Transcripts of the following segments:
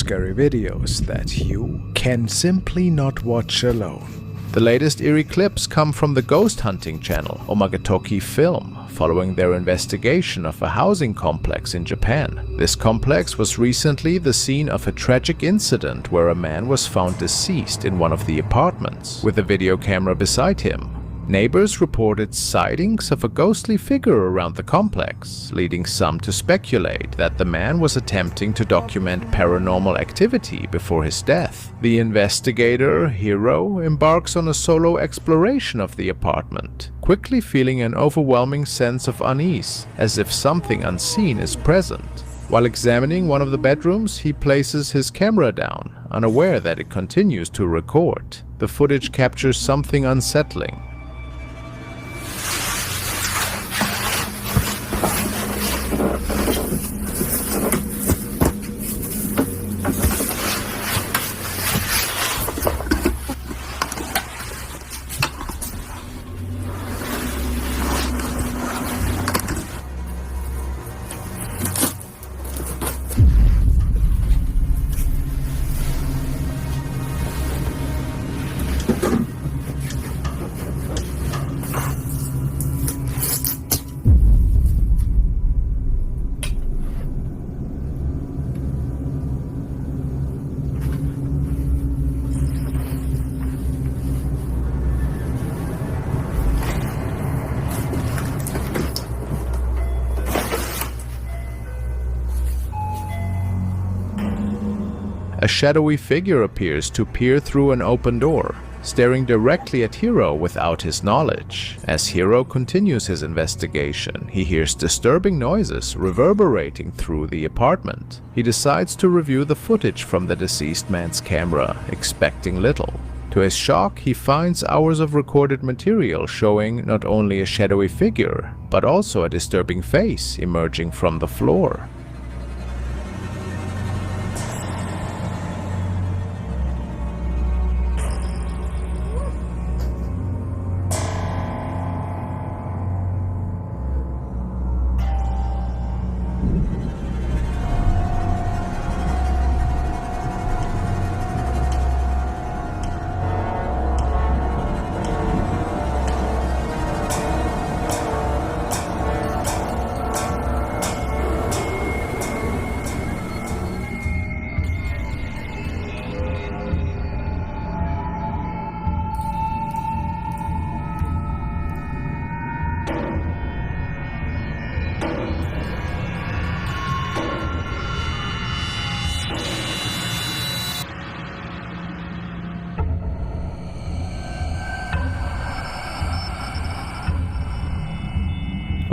scary videos that you can simply not watch alone. The latest eerie clips come from the ghost hunting channel Nakakatakot Film, following their investigation of a housing complex in Japan. This complex was recently the scene of a tragic incident where a man was found deceased in one of the apartments, with a video camera beside him. Neighbors reported sightings of a ghostly figure around the complex, leading some to speculate that the man was attempting to document paranormal activity before his death. The investigator, Hiro, embarks on a solo exploration of the apartment, quickly feeling an overwhelming sense of unease, as if something unseen is present. While examining one of the bedrooms, he places his camera down, unaware that it continues to record. The footage captures something unsettling. A shadowy figure appears to peer through an open door, staring directly at Hiro without his knowledge. As Hiro continues his investigation, he hears disturbing noises reverberating through the apartment. He decides to review the footage from the deceased man's camera, expecting little. To his shock, he finds hours of recorded material showing not only a shadowy figure, but also a disturbing face emerging from the floor.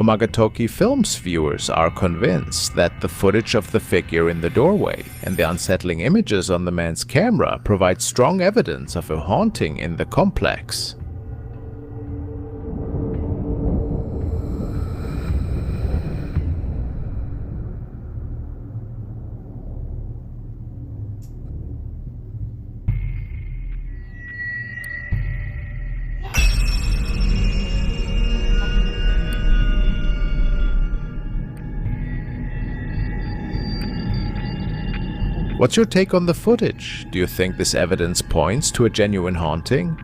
Nakakatakot Film's viewers are convinced that the footage of the figure in the doorway and the unsettling images on the man's camera provide strong evidence of a haunting in the complex. What's your take on the footage? Do you think this evidence points to a genuine haunting?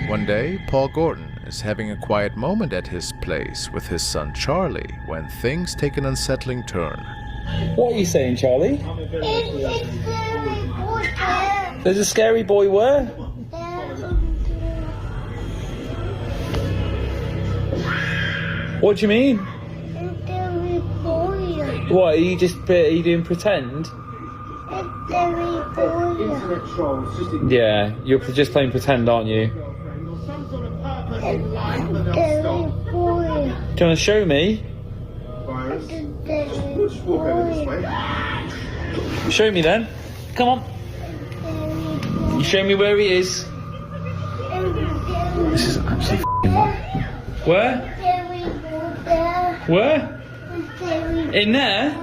One day, Paul Gordon is having a quiet moment at his place with his son Charlie when things take an unsettling turn. What are you saying, Charlie? There's a scary boy where? What do you mean? What, are you doing pretend? Yeah, you're just playing pretend, aren't you? Do you want to show me? Show me then. Come on. You show me where he is. This is actually f***ing right. Where? Where? In there?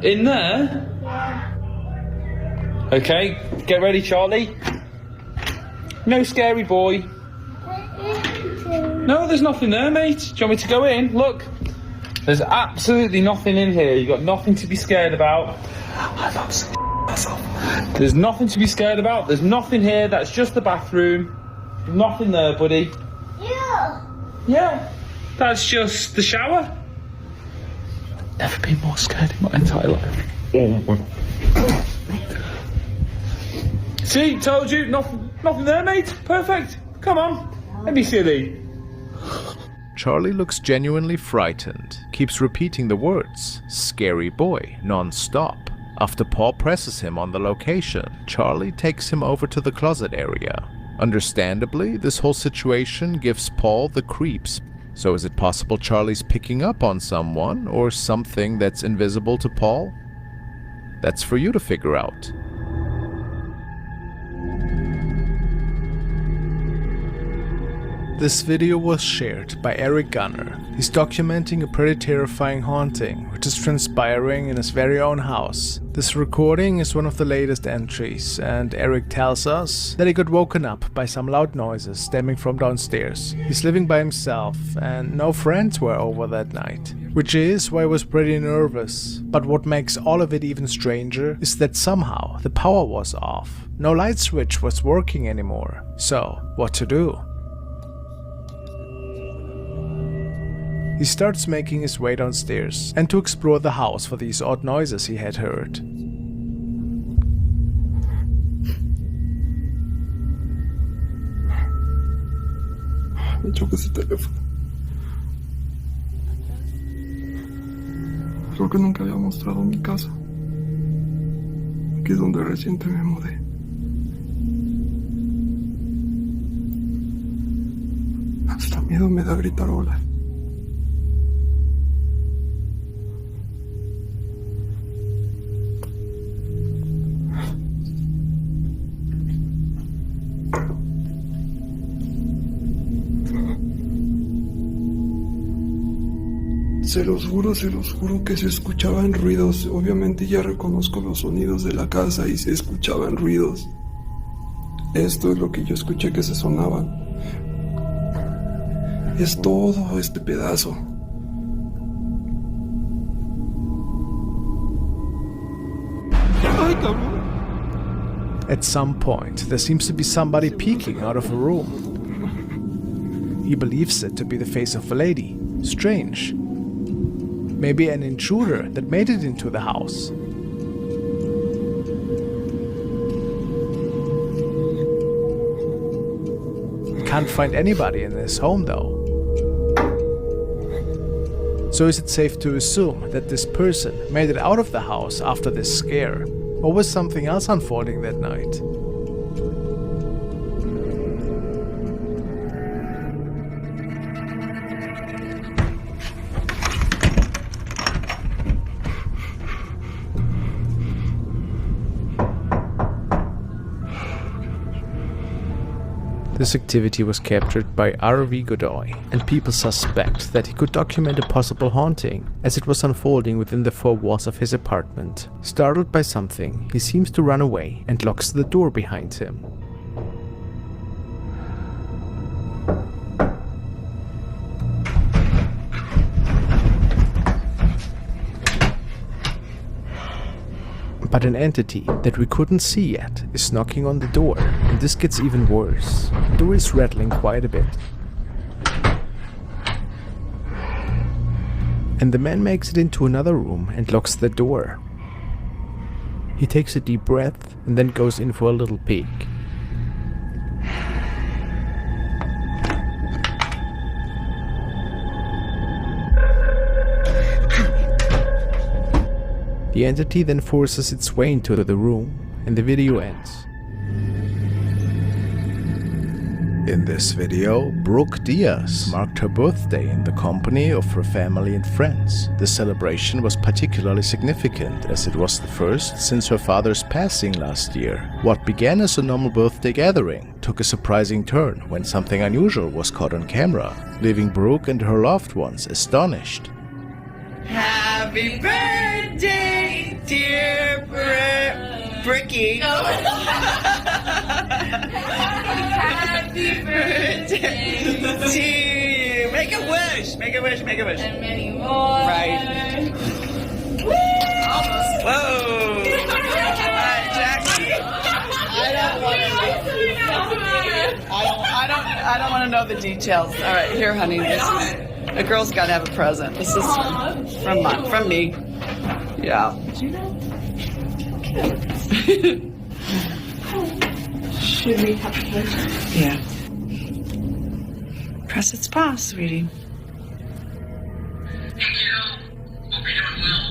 In there? Okay, get ready, Charlie. No scary boy. No, there's nothing there, mate. Do you want me to go in? Look. There's absolutely nothing in here. You've got nothing to be scared about. I'm absolutely myself. There's nothing to be scared about. There's nothing here. That's just the bathroom. Nothing there, buddy. Yeah. Yeah. That's just the shower. Never been more scared in my entire life. See, told you, nothing there, mate. Perfect. Come on, don't be silly. Charlie looks genuinely frightened, keeps repeating the words, "scary boy," non-stop. After Paul presses him on the location, Charlie takes him over to the closet area. Understandably, this whole situation gives Paul the creeps. So is it possible Charlie's picking up on someone or something that's invisible to Paul? That's for you to figure out. This video was shared by Eric Gunner. He's documenting a pretty terrifying haunting, which is transpiring in his very own house. This recording is one of the latest entries, and Eric tells us that he got woken up by some loud noises stemming from downstairs. He's living by himself, and no friends were over that night, which is why he was pretty nervous. But what makes all of it even stranger is that somehow the power was off. No light switch was working anymore. So, what to do? He starts making his way downstairs and to explore the house for these odd noises he had heard. Me choca ese teléfono. Creo que nunca había mostrado mi casa. Aquí es donde reciente me mudé. Hasta miedo me da gritar hola. Se los juro que se escuchaban ruidos. Obviamente ya reconozco los sonidos de la casa y se escuchaban ruidos. Esto es lo que yo escuché que se sonaban. Es todo este pedazo. ¡Ay, cabrón! At some point, there seems to be somebody peeking out of a room. He believes it to be the face of a lady. Strange. Maybe an intruder that made it into the house. Can't find anybody in this home though. So is it safe to assume that this person made it out of the house after this scare? Or was something else unfolding that night? This activity was captured by R.V. Godoy, and people suspect that he could document a possible haunting as it was unfolding within the four walls of his apartment. Startled by something, he seems to run away and locks the door behind him. But an entity that we couldn't see yet is knocking on the door, and this gets even worse. The door is rattling quite a bit. And the man makes it into another room and locks the door. He takes a deep breath and then goes in for a little peek. The entity then forces its way into the room, and the video ends. In this video, Brooke Diaz marked her birthday in the company of her family and friends. The celebration was particularly significant as it was the first since her father's passing last year. What began as a normal birthday gathering took a surprising turn when something unusual was caught on camera, leaving Brooke and her loved ones astonished. Happy birthday, dear Bricky. Happy birthday to you. Make a wish. Make a wish. Make a wish. And many more. Right. Almost. Whoa. Alright, Jackie. I don't want to know the details. All right, here, honey. A girl's got to have a present. This is from me. Yeah. Should we have a wish? Yeah. Press its paw, sweetie. Hey kiddo, hope you're doing well.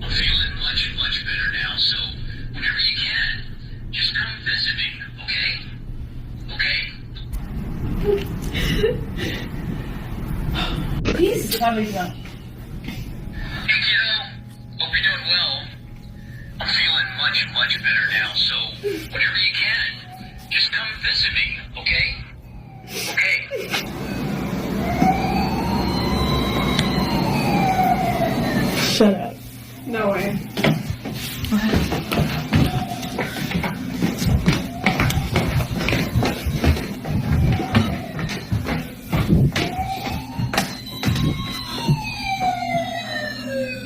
I'm feeling much, much better now, so whenever you can, just come visit me, okay? Okay? Please tell me that. Hey kiddo, hope you're doing well. I'm feeling much, much better now, so whenever you can, just come visit me, okay? Okay. Shut up. No way.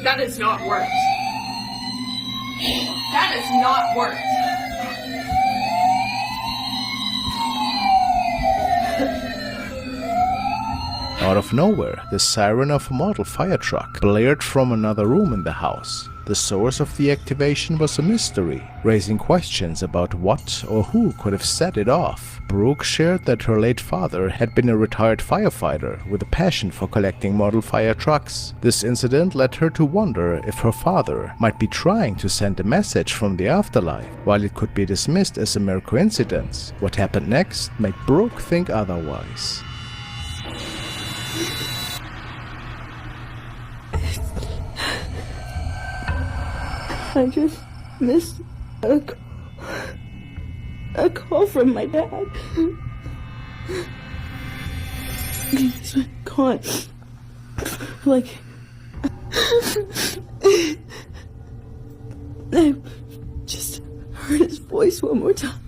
That is not worked. That is not worked. Out of nowhere, the siren of a model fire truck blared from another room in the house. The source of the activation was a mystery, raising questions about what or who could have set it off. Brooke shared that her late father had been a retired firefighter with a passion for collecting model fire trucks. This incident led her to wonder if her father might be trying to send a message from the afterlife. While it could be dismissed as a mere coincidence, what happened next made Brooke think otherwise. I just missed a call from my dad. He's been gone. Like, I just heard his voice one more time.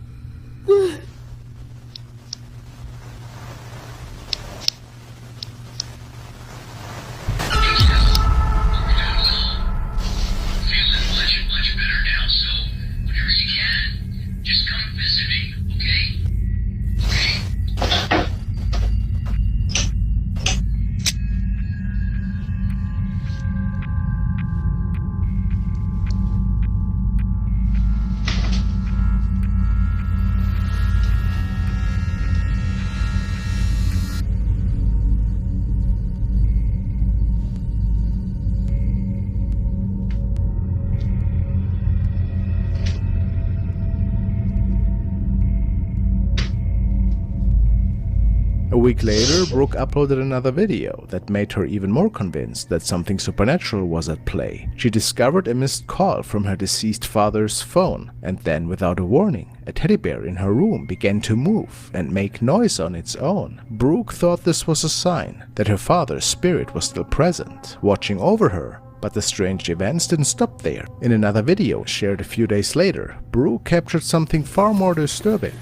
A week later, Brooke uploaded another video that made her even more convinced that something supernatural was at play. She discovered a missed call from her deceased father's phone, and then, without a warning, a teddy bear in her room began to move and make noise on its own. Brooke thought this was a sign that her father's spirit was still present, watching over her. But the strange events didn't stop there. In another video shared a few days later, Brooke captured something far more disturbing.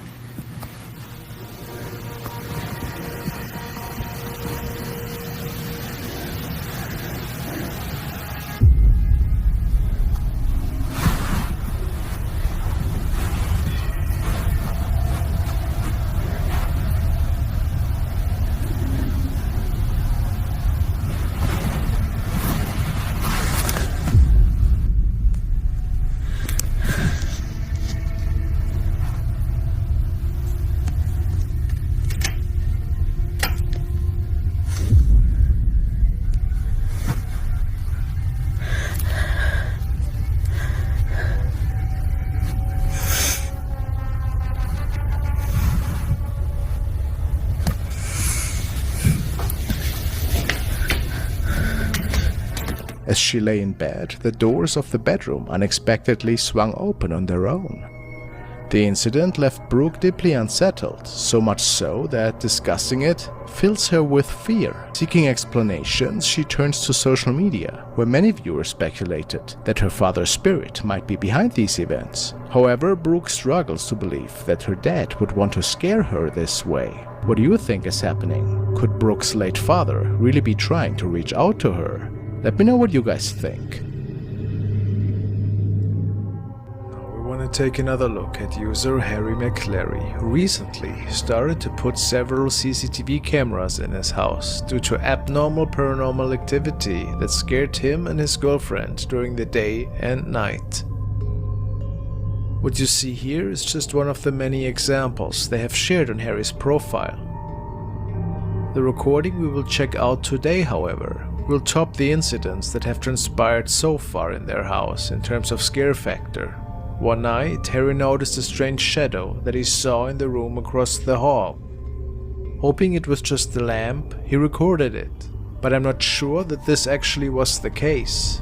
As she lay in bed, the doors of the bedroom unexpectedly swung open on their own. The incident left Brooke deeply unsettled, so much so that discussing it fills her with fear. Seeking explanations, she turns to social media, where many viewers speculated that her father's spirit might be behind these events. However, Brooke struggles to believe that her dad would want to scare her this way. What do you think is happening? Could Brooke's late father really be trying to reach out to her? Let me know what you guys think. We want to take another look at user Harry McClary, who recently started to put several CCTV cameras in his house due to abnormal paranormal activity that scared him and his girlfriend during the day and night. What you see here is just one of the many examples they have shared on Harry's profile. The recording we will check out today, however, will top the incidents that have transpired so far in their house in terms of scare factor. One night, Harry noticed a strange shadow that he saw in the room across the hall. Hoping it was just the lamp, he recorded it, but I'm not sure that this actually was the case.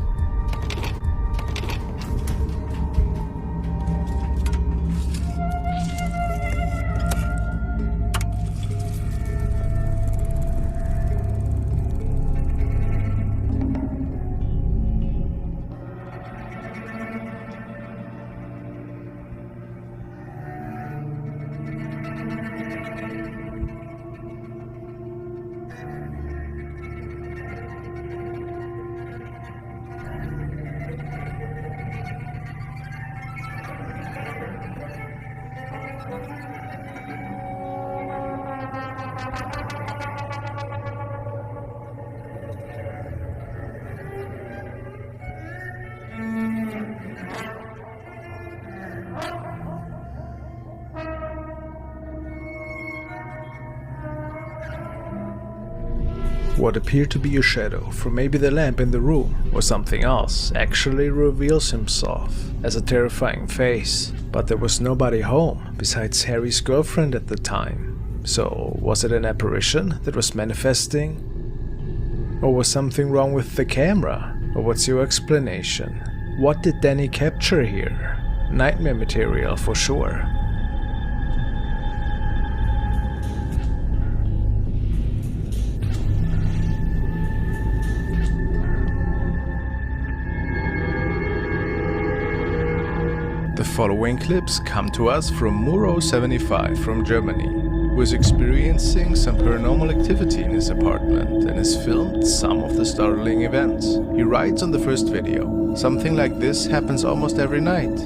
What appeared to be a shadow from maybe the lamp in the room or something else actually reveals himself as a terrifying face. But there was nobody home besides Harry's girlfriend at the time. So was it an apparition that was manifesting? Or was something wrong with the camera? Or what's your explanation? What did Danny capture here? Nightmare material for sure. The following clips come to us from Muro75 from Germany, who is experiencing some paranormal activity in his apartment and has filmed some of the startling events. He writes on the first video, "Something like this happens almost every night.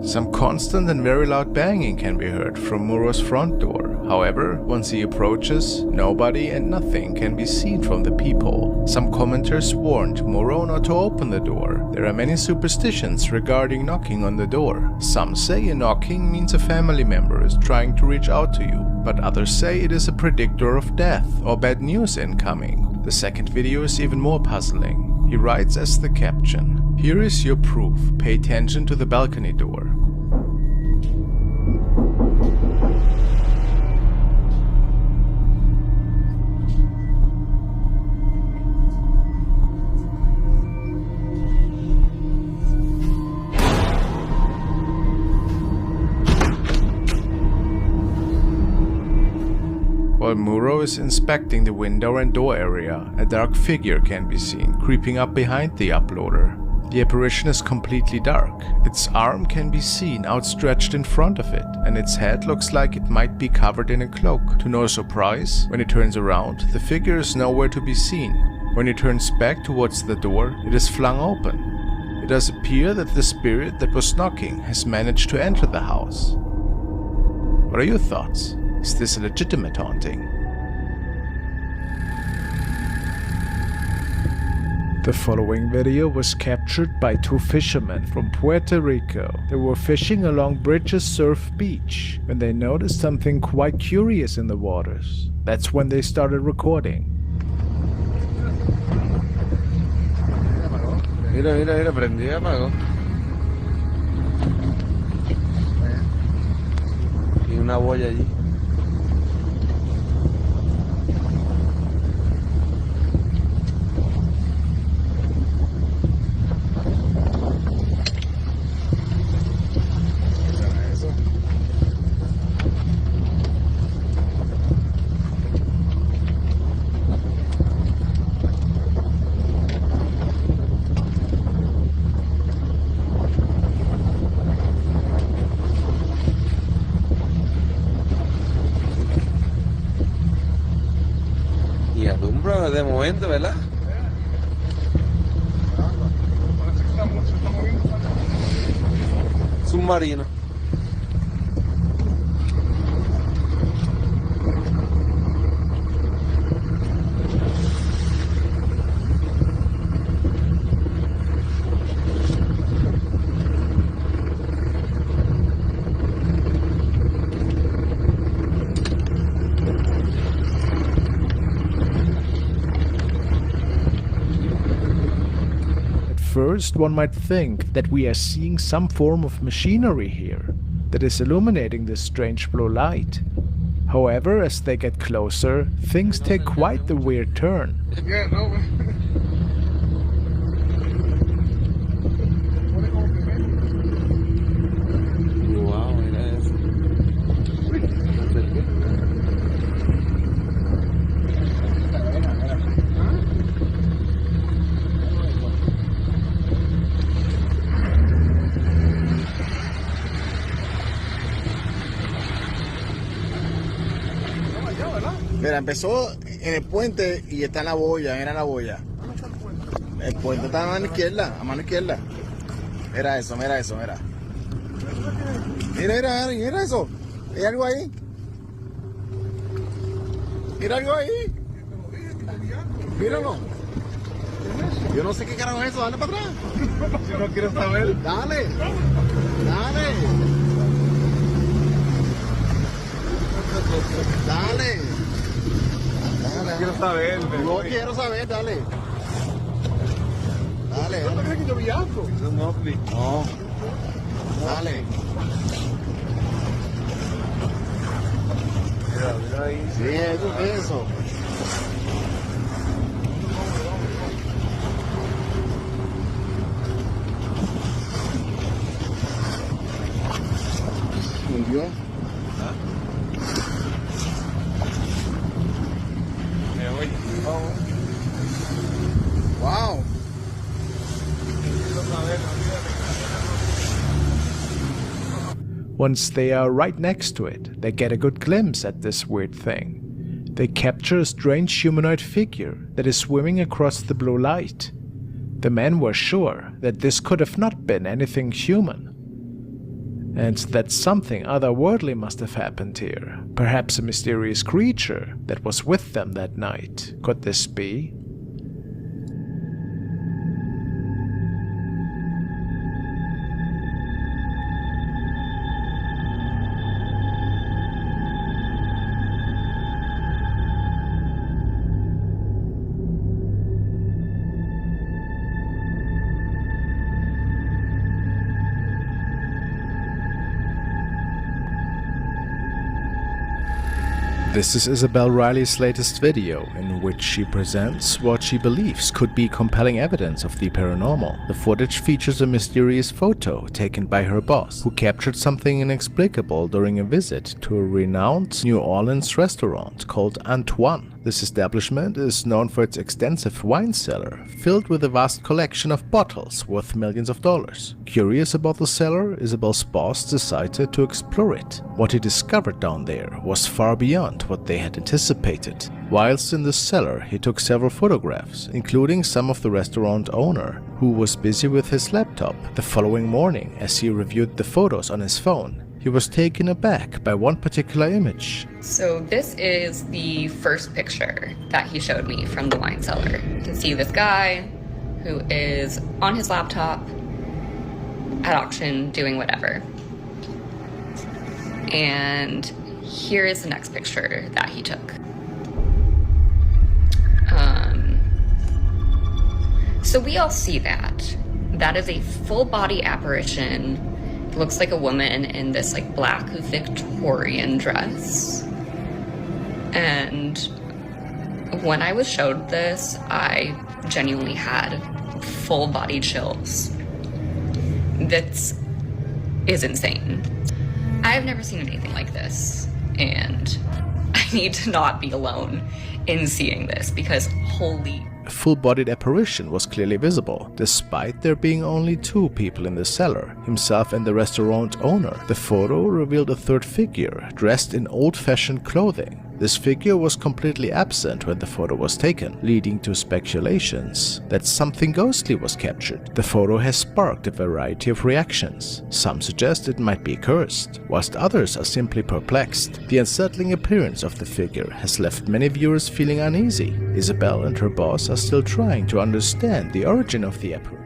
Some constant and very loud banging can be heard from Muro's front door. However, once he approaches, nobody and nothing can be seen from the peephole. Some commenters warned Muro not to open the door. There are many superstitions regarding knocking on the door. Some say a knocking means a family member is trying to reach out to you, but others say it is a predictor of death or bad news incoming. The second video is even more puzzling. He writes as the caption, "Here is your proof. Pay attention to the balcony door." While Muro is inspecting the window and door area, a dark figure can be seen creeping up behind the uploader. The apparition is completely dark. Its arm can be seen outstretched in front of it, and its head looks like it might be covered in a cloak. To no surprise, when it turns around, the figure is nowhere to be seen. When it turns back towards the door, it is flung open. It does appear that the spirit that was knocking has managed to enter the house. What are your thoughts? Is this a legitimate haunting? The following video was captured by two fishermen from Puerto Rico. They were fishing along Bridges Surf Beach when they noticed something quite curious in the waters. That's when they started recording. Mira, mira, mira, prendió y apagó. Y una boya allí. Y alumbra de momento, ¿verdad? Submarino. First, one might think that we are seeing some form of machinery here that is illuminating this strange blue light. However, as they get closer, things take quite the weird turn. Wow, mira eso. Mira, empezó en el puente y está en la boya, mira la boya. El puente está a mano izquierda, a mano izquierda. Mira eso, mira eso, mira. Mira, mira, mira eso. ¿Hay algo ahí? Mira algo ahí. Míralo. Yo no sé qué carajo es eso, dale para atrás. Yo no quiero saber. Dale. Dale. Dale. No quiero saber. No quiero saber, dale. Dale. ¿No crees que yo vi algo? Eso no, please. No. Dale. Mira, mira ahí. Sí, eso es eso. ¿Hundió? Wow. Once they are right next to it, they get a good glimpse at this weird thing. They capture a strange humanoid figure that is swimming across the blue light. The men were sure that this could have not been anything human, and that something otherworldly must have happened here. Perhaps a mysterious creature that was with them that night. Could this be? This is Isabel Riley's latest video, in which she presents what she believes could be compelling evidence of the paranormal. The footage features a mysterious photo taken by her boss, who captured something inexplicable during a visit to a renowned New Orleans restaurant called Antoine. This establishment is known for its extensive wine cellar, filled with a vast collection of bottles worth millions of dollars. Curious about the cellar, Isabel's boss decided to explore it. What he discovered down there was far beyond what they had anticipated. Whilst in the cellar, he took several photographs, including some of the restaurant owner, who was busy with his laptop. The following morning, as he reviewed the photos on his phone, he was taken aback by one particular image. So this is the first picture that he showed me from the wine cellar. You can see this guy who is on his laptop at auction doing whatever. And here is the next picture that he took. So we all see that. That is a full body apparition. It looks like a woman in this like black Victorian dress. And when I was showed this, I genuinely had full body chills. This is insane. I've never seen anything like this, and I need to not be alone in seeing this because holy... A full-bodied apparition was clearly visible, despite there being only 2 people in the cellar, himself and the restaurant owner. The photo revealed a third figure, dressed in old-fashioned clothing. This figure was completely absent when the photo was taken, leading to speculations that something ghostly was captured. The photo has sparked a variety of reactions. Some suggest it might be cursed, whilst others are simply perplexed. The unsettling appearance of the figure has left many viewers feeling uneasy. Isabel and her boss are still trying to understand the origin of the apparition.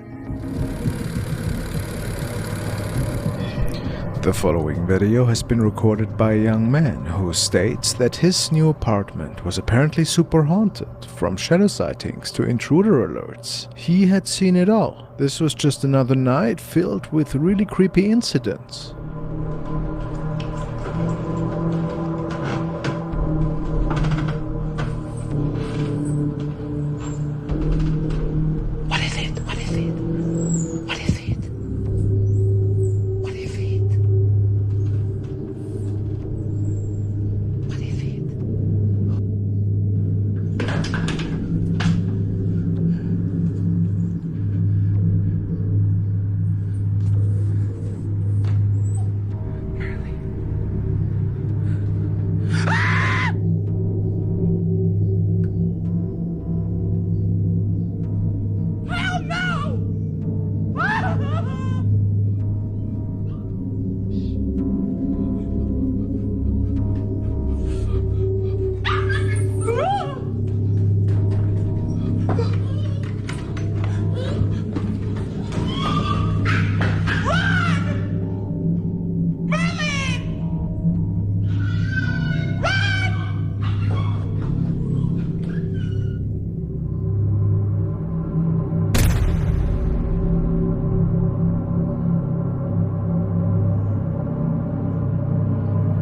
The following video has been recorded by a young man who states that his new apartment was apparently super haunted, from shadow sightings to intruder alerts. He had seen it all. This was just another night filled with really creepy incidents. What is it? What is it? What is it? What is it? What is it? Hell no!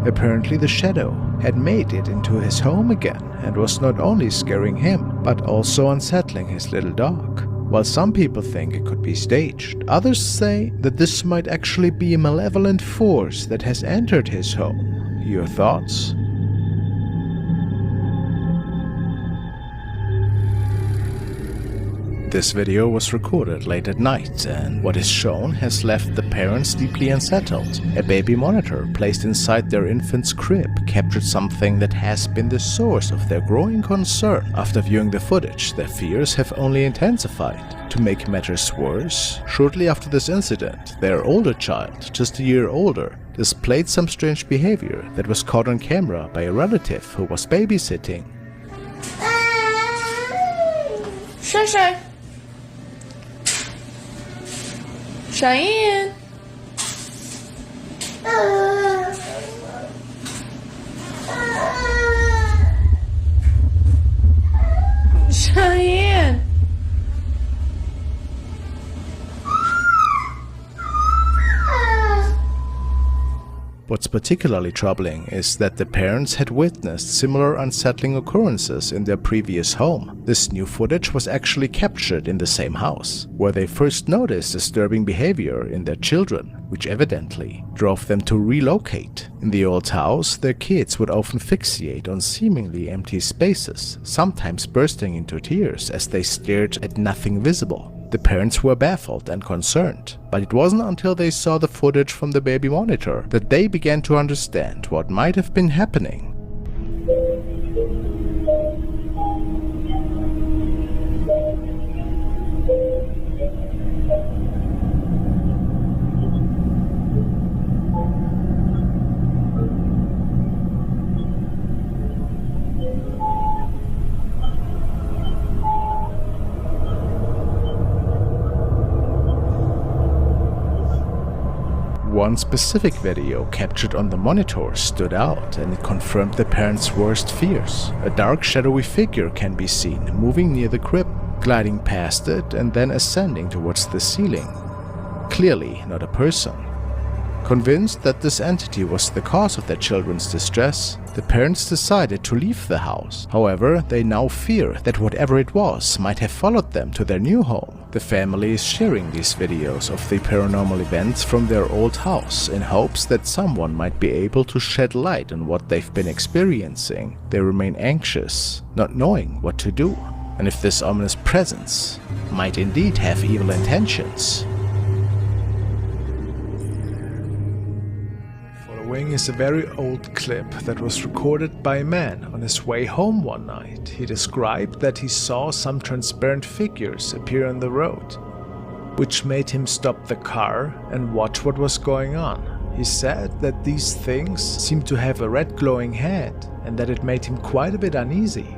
Apparently the shadow had made it into his home again and was not only scaring him, but also unsettling his little dog. While some people think it could be staged, others say that this might actually be a malevolent force that has entered his home. Your thoughts? This video was recorded late at night, and what is shown has left the parents deeply unsettled. A baby monitor placed inside their infant's crib captured something that has been the source of their growing concern. After viewing the footage, their fears have only intensified. To make matters worse, shortly after this incident, their older child, just a year older, displayed some strange behavior that was caught on camera by a relative who was babysitting. Shay Shay. Cheyenne. Cheyenne. What's particularly troubling is that the parents had witnessed similar unsettling occurrences in their previous home. This new footage was actually captured in the same house, where they first noticed disturbing behavior in their children, which evidently drove them to relocate. In the old house, their kids would often fixate on seemingly empty spaces, sometimes bursting into tears as they stared at nothing visible. The parents were baffled and concerned, but it wasn't until they saw the footage from the baby monitor that they began to understand what might have been happening. One specific video captured on the monitor stood out, and it confirmed the parents' worst fears. A dark, shadowy figure can be seen moving near the crib. gliding past it and then ascending towards the ceiling. Clearly not a person. Convinced that this entity was the cause of their children's distress, the parents decided to leave the house. However, they now fear that whatever it was might have followed them to their new home. The family is sharing these videos of the paranormal events from their old house in hopes that someone might be able to shed light on what they've been experiencing. They remain anxious, not knowing what to do, and if this ominous presence might indeed have evil intentions. Following is a very old clip that was recorded by a man on his way home one night. He described that he saw some transparent figures appear on the road, which made him stop the car and watch what was going on. He said that these things seemed to have a red glowing head and that it made him quite a bit uneasy.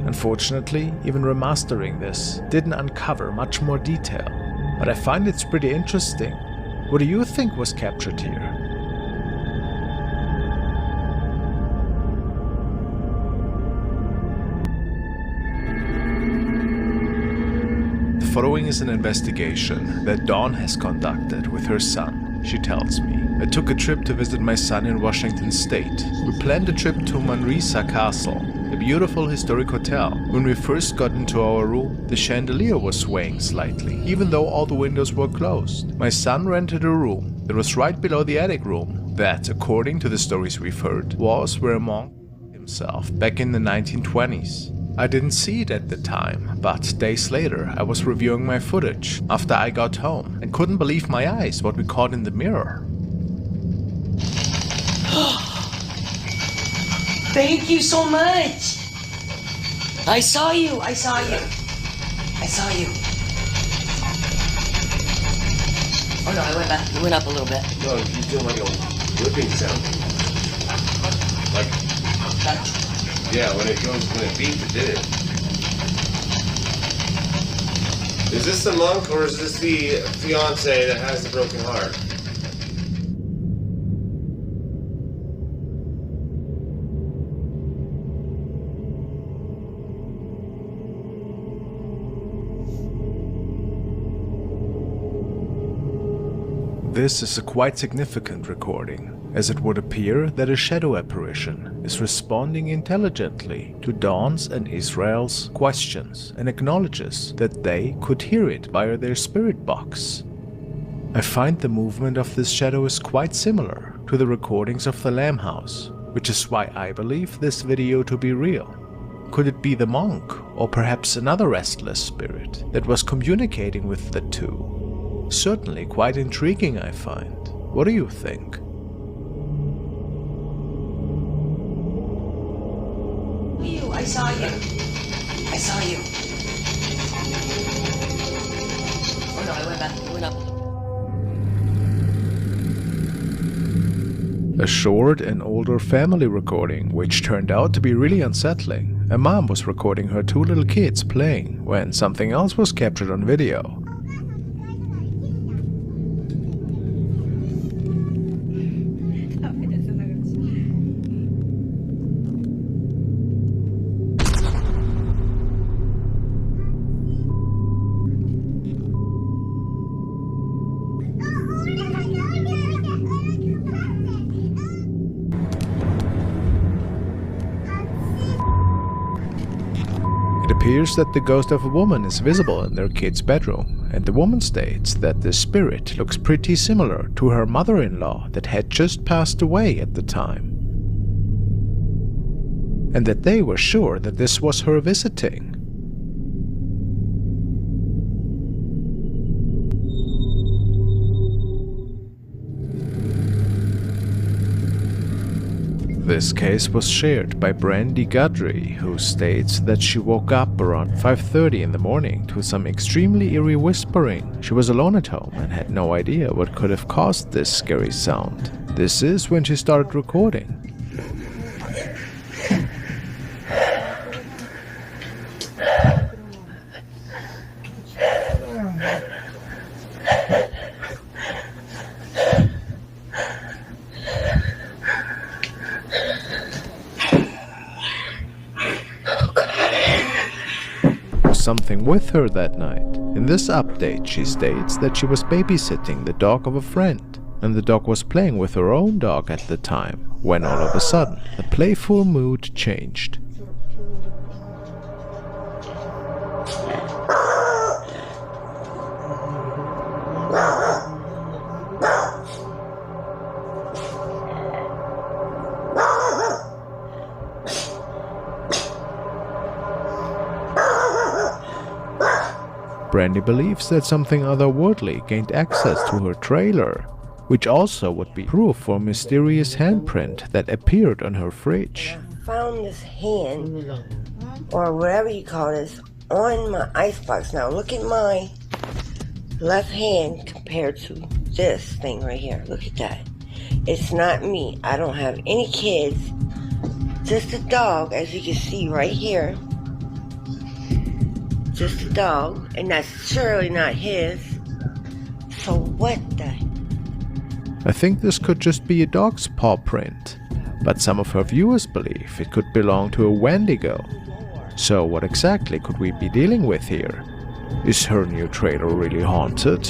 Unfortunately, even remastering this didn't uncover much more detail, but I find it's pretty interesting. What do you think was captured here? The following is an investigation that Dawn has conducted with her son. She tells me, I took a trip to visit my son in Washington State. We planned a trip to Manresa Castle, a beautiful historic hotel. When we first got into our room, the chandelier was swaying slightly, even though all the windows were closed. My son rented a room that was right below the attic room that, according to the stories we've heard, was where a monk himself back in the 1920s. I didn't see it at the time, but days later I was reviewing my footage after I got home and couldn't believe my eyes what we caught in the mirror. Thank you so much. I saw you. I saw you. I saw you. Oh no, I went back. It went up a little bit. No, you do like a whipping sound. Like, yeah, when it beeped, it did it. Is this the monk or is this the fiance that has the broken heart? This is a quite significant recording, as it would appear that a shadow apparition is responding intelligently to Dawn's and Israel's questions and acknowledges that they could hear it via their spirit box. I find the movement of this shadow is quite similar to the recordings of the Lamb House, which is why I believe this video to be real. Could it be the monk, or perhaps another restless spirit that was communicating with the two? Certainly quite intriguing, I find. What do you think? I saw you. I saw you. Oh no, I went back. It went up. A short and older family recording, which turned out to be really unsettling. A mom was recording her two little kids playing when something else was captured on video. It appears that the ghost of a woman is visible in their kid's bedroom, and the woman states that the spirit looks pretty similar to her mother-in-law that had just passed away at the time, and that they were sure that this was her visiting. This case was shared by Brandy Guthrie, who states that she woke up around 5:30 in the morning to some extremely eerie whispering. She was alone at home and had no idea what could have caused this scary sound. This is when she started recording. something with her that night. In this update, she states that she was babysitting the dog of a friend, and the dog was playing with her own dog at the time, when all of a sudden, the playful mood changed. Brandy believes that something otherworldly gained access to her trailer, which also would be proof for a mysterious handprint that appeared on her fridge. I found this hand, or whatever you call this, on my icebox. Now look at my left hand compared to this thing right here. Look at that. It's not me. I don't have any kids. Just a dog, as you can see right here. Just a dog, and that's surely not his. So what the? I think this could just be a dog's paw print, but some of her viewers believe it could belong to a Wendigo. So what exactly could we be dealing with here? Is her new trailer really haunted?